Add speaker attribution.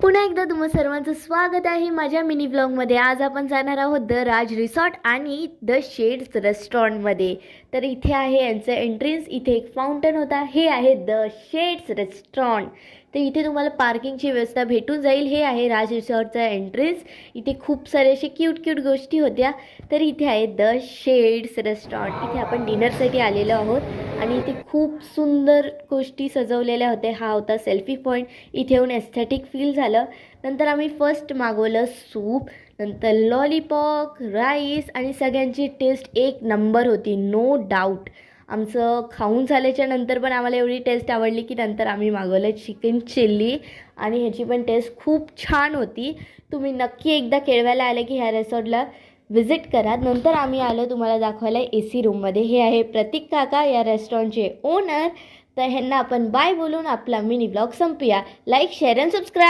Speaker 1: पुन्हा एकदा तुम्हा सर्वांचं स्वागत आहे माझ्या मिनी ब्लॉगमध्ये। आज आपण जाणार आहोत द राज रिसॉर्ट आणि द शेड्स रेस्टॉरंटमध्ये। तर इथे आहे यांचं एंट्रन्स, इथे एक फाउंटन होता, हे आहे द शेड्स रेस्टॉरंट। तर इथे तुम्हाला पार्किंगची व्यवस्था भेटून जाईल। हे आहे राज रिसॉर्टचा एंट्रन्स, इथे खूप सारे असे क्यूट गोष्टी होत्या। तर इथे आहे द शेड्स रेस्टॉरंट, इथे आपण डिनरसाठी आलेलो आहोत आणि इथे खूप सुंदर गोष्टी सजवलेल्या होत्या। हा होता सेल्फी पॉईंट, इथे येऊन एस्थेटिक फील झालं। नंतर आम्ही फर्स्ट मागवलं सूप, नंतर लॉलीपॉप, राईस आणि सगळ्यांची टेस्ट एक नंबर होती, नो डाऊट। आमचं खाऊन झाल्याच्या नंतर पण आम्हाला एवढी टेस्ट आवडली की नंतर आम्ही मागवलं चिकन चिल्ली आणि ह्याची पण टेस्ट खूप छान होती। तुम्ही नक्की एकदा केळव्याला आले की ह्या रेसॉर्टला विजिट करा। नंतर आम्ही आलो तुम्हाला दाखवायला AC रूममध्ये। हे आहे प्रतीक काका, या रेस्टॉरंटचे ओनर। तर ह्यांना आपण बाय बोलून आपला मिनी ब्लॉग संपूया। Like, share and subscribe.